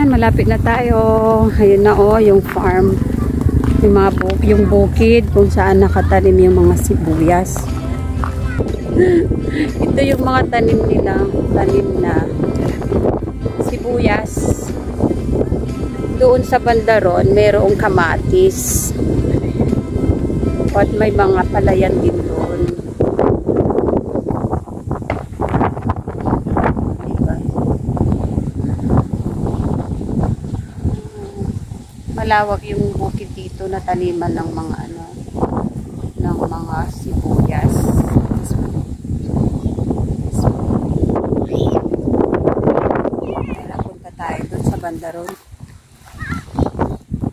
Ayan, malapit na tayo. Ayun na yung farm. Yung bukid kung saan nakatanim yung mga sibuyas. Ito yung mga tanim nila. Tanim na sibuyas. Doon sa bandaron, mayroong kamatis. At may mga palayan din doon. Malawak yung bukid dito na taniman ng mga ng mga sibuyas. Punta tayo doon sa bandaron.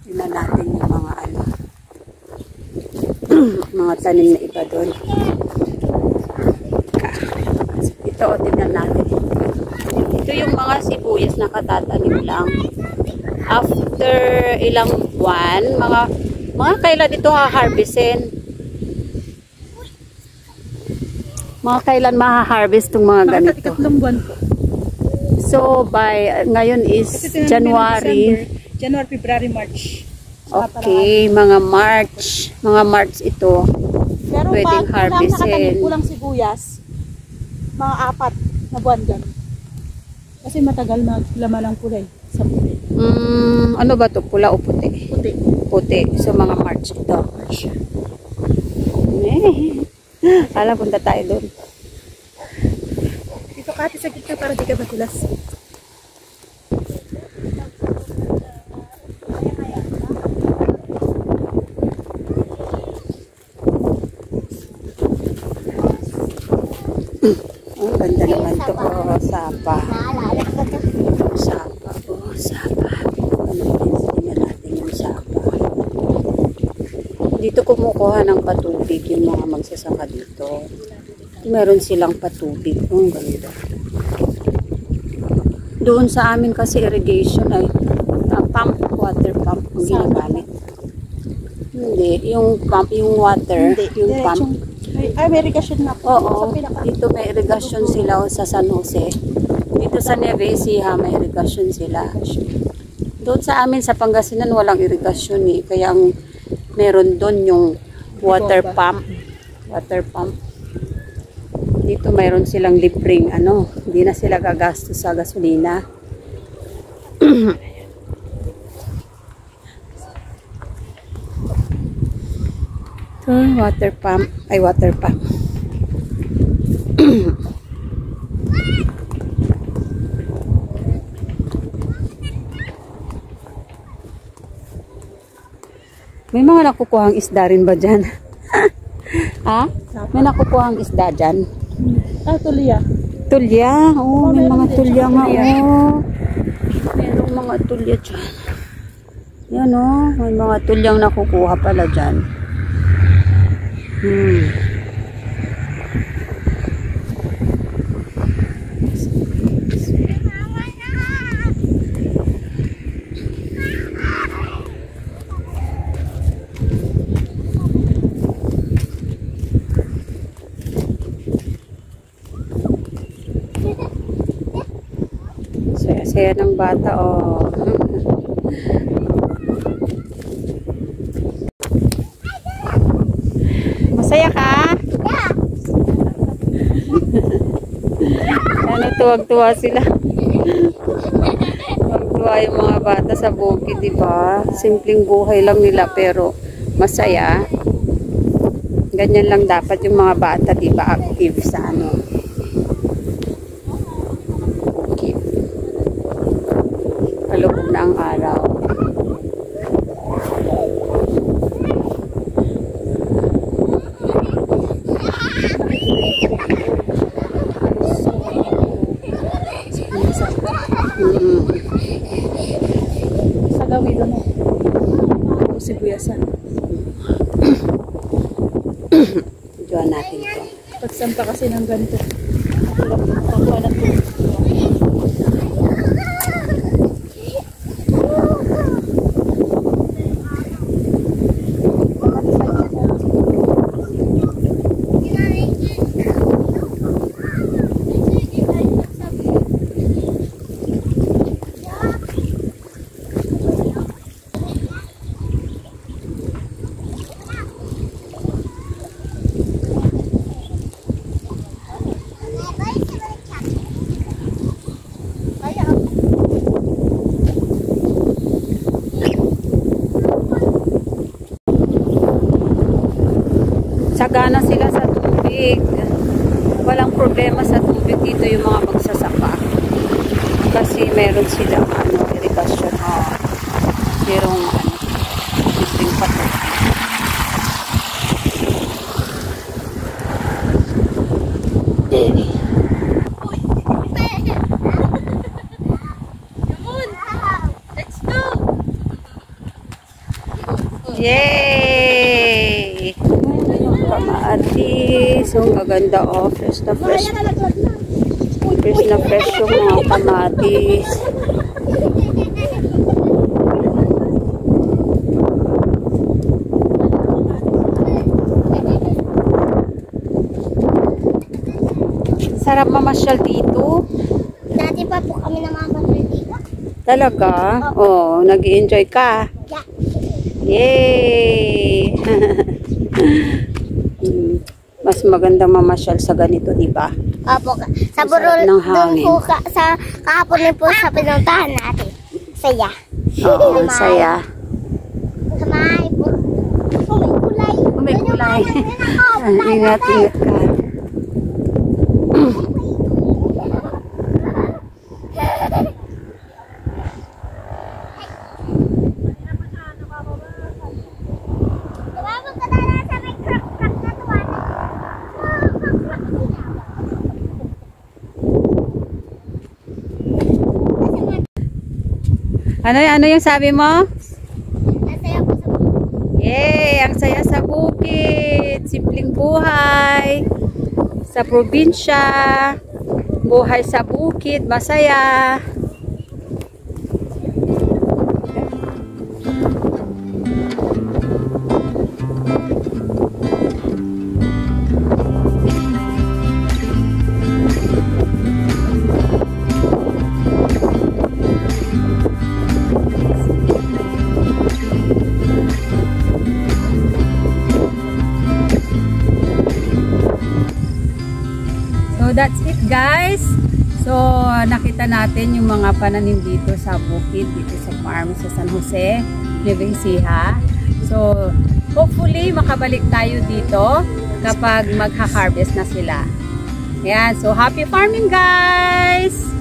Tingnan natin yung mga mga tanim na iba doon. Ito, tingnan natin. Ito yung mga sibuyas na katatanim lang. After ilang buwan, mga kailan ito ha-harvestin? Mga kailan maha-harvest itong mga ganito? Tatlong buwan po. So, ngayon is January. January, February, March. Okay, mga March ito. Pero pwedeng harvestin. Kulang sibuyas, mga 4 na buwan ganun. Kasi matagal laman ang kulay sa puti. Ano ba to? Pula o puti? Puti. Puti. So, mga March ito. Alam, punta tayo doon. Dito kati sa gitna para di ka matulas. Ang ganda naman to. Sapa. Sapa. Sapa. Tingnan natin yung sapa. Dito kumukuha ng patubig yung mga magsasaka dito. Meron silang patubig. Ang ganda. Doon sa amin kasi irrigation ay pump, water pump ang ginagamit. Hindi, yung pump, yung water, hindi, yung pump. May irrigation na po. Oo, dito may irrigation sila sa San Jose. Dito sa Nueva Ecija may irrigation sila. Doon sa amin sa Pangasinan walang irrigation eh. Kaya ang meron doon yung water pump. Water pump. Dito mayroon silang libreng hindi na sila gagastos sa gasolina. Ito, water pump. Ay, water pump. May mga nakukuhang isda rin ba dyan? Ha? May nakukuhang isda dyan? Tulya. Tulya? Oo, may mga tulya nga. Mayroong mga tulya dyan. Yan may mga tulyang nakukuha pala dyan. Saya ng bata Masaya ka? Tuwag-tuwa sila. Tuwag-tuwa yung mga bata sa bukid, diba? Simpleng buhay lang nila pero masaya. Ganyan lang dapat yung mga bata, diba? Active sa bukid. Kalubog na ang araw. Sa gawin doon sibuyasan. Diyan natin ito. Pagsampa kasi ng ganito. Pakuha na ito. sagana sila sa tubig. Walang problema sa tubig dito yung mga magsasaka. Kasi meron silang irrigation. Merong isling pato. Yay! Kamatis. Ang maganda fresh na fresh. Fresh na fresh yung mga kamatis. Sarap mamasyal dito. Dati pa po kami namamasyal dito. Talaga? Oo, nag-i-enjoy ka? Yay! Mas magandang mamasyal sa ganito, di ba? Opo, sa burol, ng hangin. doon po sa kahapon din po sa pinuntahan natin. Saya. Oo, saya. Sa may po. Oh, may kulay. May kulay. Ingat, ingat ka. Ano yung sabi mo? Nasaya po sa bukid. Yay! Ang saya sa bukid. Simpleng buhay. Sa probinsya. Buhay sa bukid. Masaya. So that's it guys. So nakita natin yung mga pananim dito sa bukid, dito sa farm sa San Jose, Nueva Ecija. So hopefully makabalik tayo dito kapag magha-harvest na sila. Ayan, so happy farming guys!